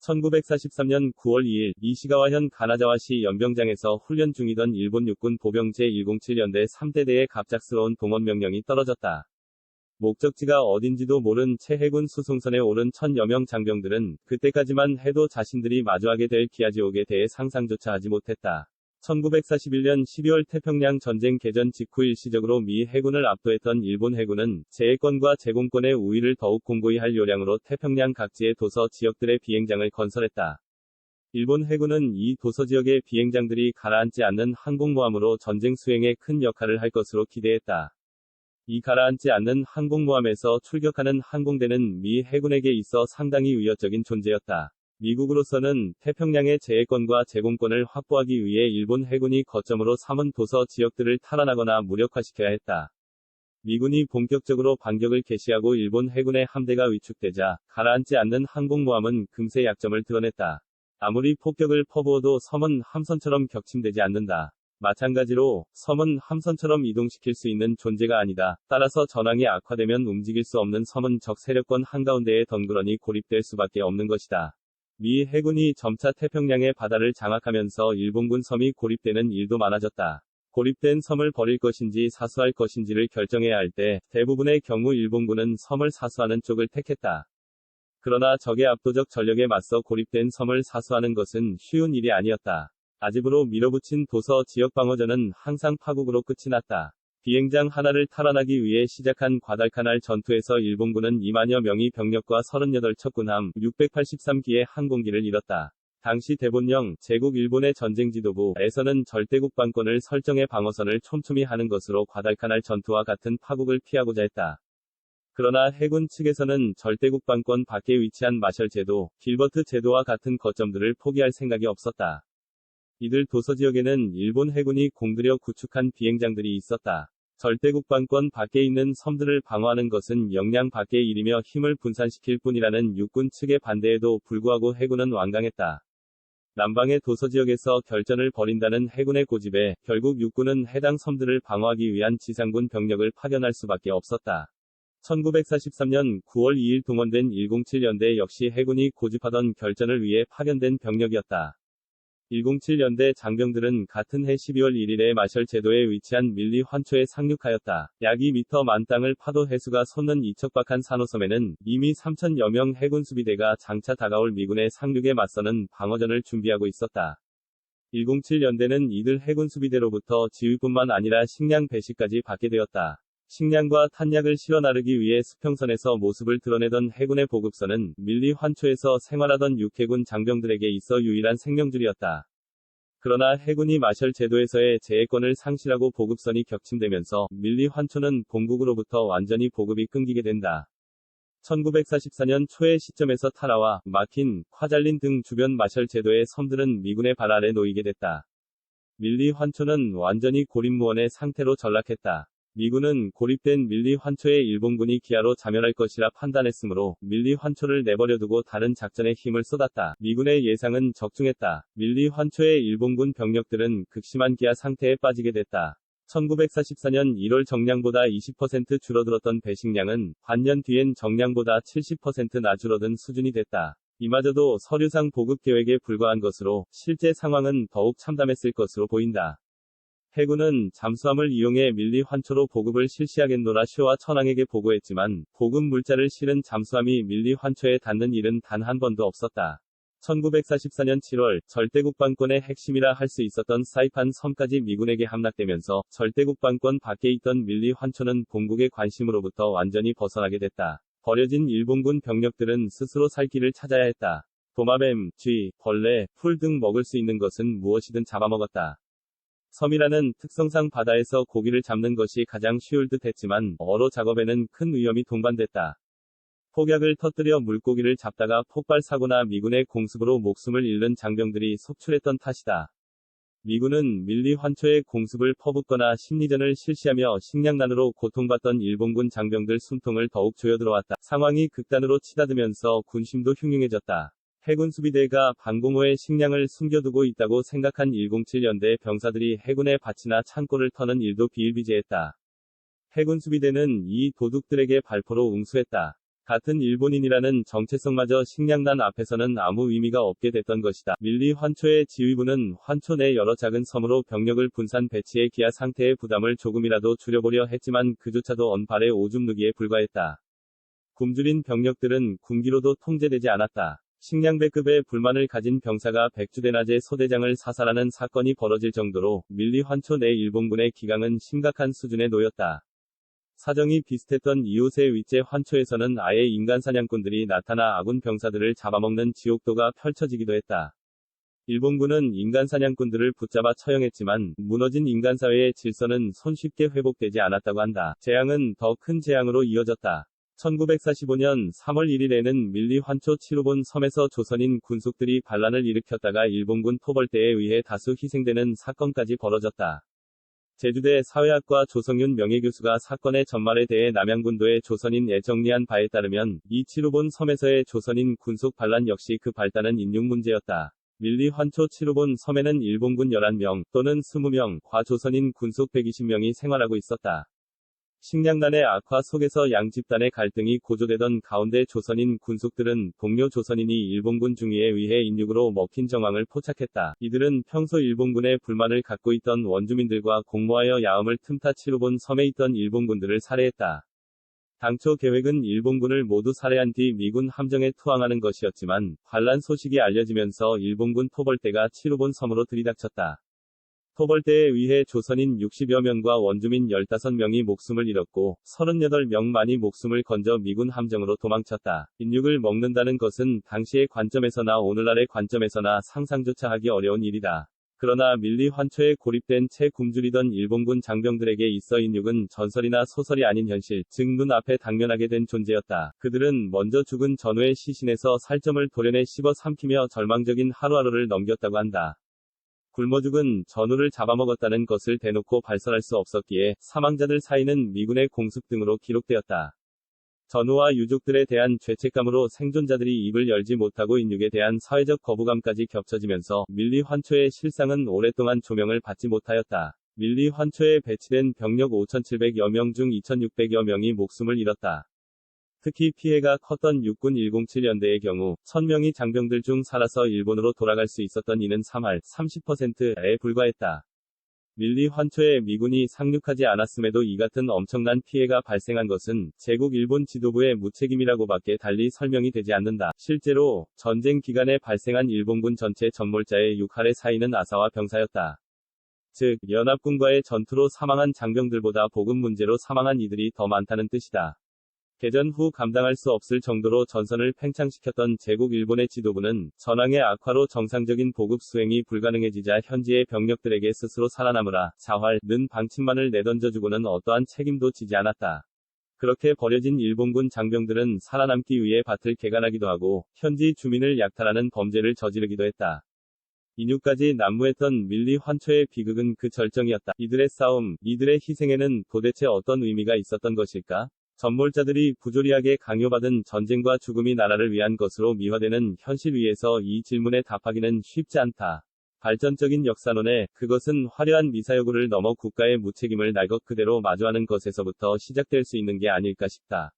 1943년 9월 2일 이시가와현 가나자와시 연병장에서 훈련 중이던 일본 육군 보병 제107연대 3대대의 갑작스러운 동원 명령이 떨어졌다. 목적지가 어딘지도 모른 채 해군 수송선에 오른 1000여 명 장병들은 그때까지만 해도 자신들이 마주하게 될 기아지옥에 대해 상상조차 하지 못했다. 1941년 12월 태평양 전쟁 개전 직후 일시적으로 미 해군을 압도했던 일본 해군은 제해권과 제공권의 우위를 더욱 공고히 할 요량으로 태평양 각지의 도서 지역들의 비행장을 건설했다. 일본 해군은 이 도서 지역의 비행장들이 가라앉지 않는 항공모함으로 전쟁 수행에 큰 역할을 할 것으로 기대했다. 이 가라앉지 않는 항공모함에서 출격하는 항공대는 미 해군에게 있어 상당히 위협적인 존재였다. 미국으로서는 태평양의 제해권과 제공권을 확보하기 위해 일본 해군이 거점으로 삼은 도서 지역들을 탈환하거나 무력화시켜야 했다. 미군이 본격적으로 반격을 개시하고 일본 해군의 함대가 위축되자 가라앉지 않는 항공모함은 금세 약점을 드러냈다. 아무리 폭격을 퍼부어도 섬은 함선처럼 격침되지 않는다. 마찬가지로 섬은 함선처럼 이동시킬 수 있는 존재가 아니다. 따라서 전황이 악화되면 움직일 수 없는 섬은 적 세력권 한가운데에 덩그러니 고립될 수밖에 없는 것이다. 미 해군이 점차 태평양의 바다를 장악하면서 일본군 섬이 고립되는 일도 많아졌다. 고립된 섬을 버릴 것인지 사수할 것인지를 결정해야 할 때 대부분의 경우 일본군은 섬을 사수하는 쪽을 택했다. 그러나 적의 압도적 전력에 맞서 고립된 섬을 사수하는 것은 쉬운 일이 아니었다. 아집으로 밀어붙인 도서 지역 방어전은 항상 파국으로 끝이 났다. 비행장 하나를 탈환하기 위해 시작한 과달카날 전투에서 일본군은 2만여 명의 병력과 38척 군함, 683기의 항공기를 잃었다. 당시 대본령, 제국 일본의 전쟁지도부에서는 절대국방권을 설정해 방어선을 촘촘히 하는 것으로 과달카날 전투와 같은 파국을 피하고자 했다. 그러나 해군 측에서는 절대국방권 밖에 위치한 마셜 제도, 길버트 제도와 같은 거점들을 포기할 생각이 없었다. 이들 도서지역에는 일본 해군이 공들여 구축한 비행장들이 있었다. 절대국방권 밖에 있는 섬들을 방어하는 것은 역량 밖의 일이며 힘을 분산시킬 뿐이라는 육군 측의 반대에도 불구하고 해군은 완강했다. 남방의 도서지역에서 결전을 벌인다는 해군의 고집에 결국 육군은 해당 섬들을 방어하기 위한 지상군 병력을 파견할 수밖에 없었다. 1943년 9월 2일 동원된 107연대 역시 해군이 고집하던 결전을 위해 파견된 병력이었다. 107연대 장병들은 같은 해 12월 1일에 마셜 제도에 위치한 밀리 환초에 상륙하였다. 약 2m 만 땅을 파도 해수가 솟는 이 척박한 산호섬에는 이미 3,000여 명 해군 수비대가 장차 다가올 미군의 상륙에 맞서는 방어전을 준비하고 있었다. 107연대는 이들 해군 수비대로부터 지휘뿐만 아니라 식량 배식까지 받게 되었다. 식량과 탄약을 실어 나르기 위해 수평선에서 모습을 드러내던 해군의 보급선은 밀리 환초에서 생활하던 육해군 장병들에게 있어 유일한 생명줄이었다. 그러나 해군이 마셜 제도에서의 제해권을 상실하고 보급선이 격침되면서 밀리 환초는 본국으로부터 완전히 보급이 끊기게 된다. 1944년 초의 시점에서 타라와 마킨, 콰잘린 등 주변 마셜 제도의 섬들은 미군의 발 아래 놓이게 됐다. 밀리 환초는 완전히 고립무원의 상태로 전락했다. 미군은 고립된 밀리 환초에 일본군이 기하로 자멸할 것이라 판단했으므로 밀리 환초를 내버려두고 다른 작전에 힘을 쏟았다. 미군의 예상은 적중했다. 밀리 환초의 일본군 병력들은 극심한 기하 상태에 빠지게 됐다. 1944년 1월 정량보다 20% 줄어들었던 배식량은 반년 뒤엔 정량보다 70%나 줄어든 수준이 됐다. 이마저도 서류상 보급 계획에 불과한 것으로 실제 상황은 더욱 참담했을 것으로 보인다. 해군은 잠수함을 이용해 밀리 환초로 보급을 실시하겠노라 쇼와 천황에게 보고했지만 보급 물자를 실은 잠수함이 밀리 환초에 닿는 일은 단 한 번도 없었다. 1944년 7월 절대국방권의 핵심이라 할 수 있었던 사이판 섬까지 미군에게 함락되면서 절대국방권 밖에 있던 밀리 환초는 본국의 관심으로부터 완전히 벗어나게 됐다. 버려진 일본군 병력들은 스스로 살 길을 찾아야 했다. 도마뱀, 쥐, 벌레, 풀 등 먹을 수 있는 것은 무엇이든 잡아먹었다. 섬이라는 특성상 바다에서 고기를 잡는 것이 가장 쉬울 듯 했지만 어로 작업에는 큰 위험이 동반됐다. 폭약을 터뜨려 물고기를 잡다가 폭발 사고나 미군의 공습으로 목숨을 잃는 장병들이 속출했던 탓이다. 미군은 밀리 환초에 공습을 퍼붓거나 심리전을 실시하며 식량난으로 고통받던 일본군 장병들 숨통을 더욱 조여들어왔다. 상황이 극단으로 치닫으면서 군심도 흉흉해졌다. 해군 수비대가 방공호에 식량을 숨겨두고 있다고 생각한 107연대 병사들이 해군의 밭이나 창고를 터는 일도 비일비재했다. 해군 수비대는 이 도둑들에게 발포로 응수했다. 같은 일본인이라는 정체성마저 식량난 앞에서는 아무 의미가 없게 됐던 것이다. 밀리 환초의 지휘부는 환초 내 여러 작은 섬으로 병력을 분산 배치해 기아 상태의 부담을 조금이라도 줄여보려 했지만 그조차도 언발의 오줌 누기에 불과했다. 굶주린 병력들은 군기로도 통제되지 않았다. 식량배급에 불만을 가진 병사가 백주대낮에 소대장을 사살하는 사건이 벌어질 정도로 밀리 환초 내 일본군의 기강은 심각한 수준에 놓였다. 사정이 비슷했던 이웃의 윗제 환초에서는 아예 인간 사냥꾼들이 나타나 아군 병사들을 잡아먹는 지옥도가 펼쳐지기도 했다. 일본군은 인간 사냥꾼들을 붙잡아 처형했지만 무너진 인간사회의 질서는 손쉽게 회복되지 않았다고 한다. 재앙은 더 큰 재앙으로 이어졌다. 1945년 3월 1일에는 밀리 환초 치루본 섬에서 조선인 군속들이 반란을 일으켰다가 일본군 토벌대에 의해 다수 희생되는 사건까지 벌어졌다. 제주대 사회학과 조성윤 명예교수가 사건의 전말에 대해 남양군도의 조선인에 정리한 바에 따르면 이 치루본 섬에서의 조선인 군속 반란 역시 그 발단은 인육 문제였다. 밀리 환초 치루본 섬에는 일본군 11명 또는 20명, 과조선인 군속 120명이 생활하고 있었다. 식량난의 악화 속에서 양 집단의 갈등이 고조되던 가운데 조선인 군속들은 동료 조선인이 일본군 중위에 의해 인육으로 먹힌 정황을 포착했다. 이들은 평소 일본군에 불만을 갖고 있던 원주민들과 공모하여 야음을 틈타 치루본 섬에 있던 일본군들을 살해했다. 당초 계획은 일본군을 모두 살해한 뒤 미군 함정에 투항하는 것이었지만 반란 소식이 알려지면서 일본군 토벌대가 치루본 섬으로 들이닥쳤다. 토벌대에 의해 조선인 60여 명과 원주민 15명이 목숨을 잃었고 38명만이 목숨을 건져 미군 함정으로 도망쳤다. 인육을 먹는다는 것은 당시의 관점에서나 오늘날의 관점에서나 상상조차 하기 어려운 일이다. 그러나 밀리 환초에 고립된 채 굶주리던 일본군 장병들에게 있어 인육은 전설이나 소설이 아닌 현실, 즉 눈앞에 당면하게 된 존재였다. 그들은 먼저 죽은 전우의 시신에서 살점을 도련에 씹어 삼키며 절망적인 하루하루를 넘겼다고 한다. 굶어 죽은 전우를 잡아먹었다는 것을 대놓고 발설할 수 없었기에 사망자들 사이는 미군의 공습 등으로 기록되었다. 전우와 유족들에 대한 죄책감으로 생존자들이 입을 열지 못하고 인육에 대한 사회적 거부감까지 겹쳐지면서 밀리 환초의 실상은 오랫동안 조명을 받지 못하였다. 밀리 환초에 배치된 병력 5,700여 명 중 2,600여 명이 목숨을 잃었다. 특히 피해가 컸던 육군 107연대의 경우 1,000명이 장병들 중 살아서 일본으로 돌아갈 수 있었던 이는 3할 30%에 불과했다. 밀리 환초에 미군이 상륙하지 않았음에도 이 같은 엄청난 피해가 발생한 것은 제국 일본 지도부의 무책임이라고밖에 달리 설명이 되지 않는다. 실제로 전쟁 기간에 발생한 일본군 전체 전몰자의 6할의 사인은 아사와 병사였다. 즉, 연합군과의 전투로 사망한 장병들보다 보급 문제로 사망한 이들이 더 많다는 뜻이다. 개전 후 감당할 수 없을 정도로 전선을 팽창시켰던 제국 일본의 지도부는 전황의 악화로 정상적인 보급 수행이 불가능해지자 현지의 병력들에게 스스로 살아남으라, 자활,는 방침만을 내던져주고는 어떠한 책임도 지지 않았다. 그렇게 버려진 일본군 장병들은 살아남기 위해 밭을 개간하기도 하고 현지 주민을 약탈하는 범죄를 저지르기도 했다. 인육까지 난무했던 밀리 환초의 비극은 그 절정이었다. 이들의 싸움, 이들의 희생에는 도대체 어떤 의미가 있었던 것일까? 전몰자들이 부조리하게 강요받은 전쟁과 죽음이 나라를 위한 것으로 미화되는 현실 위에서 이 질문에 답하기는 쉽지 않다. 발전적인 역사론에 그것은 화려한 미사여구를 넘어 국가의 무책임을 날것 그대로 마주하는 것에서부터 시작될 수 있는 게 아닐까 싶다.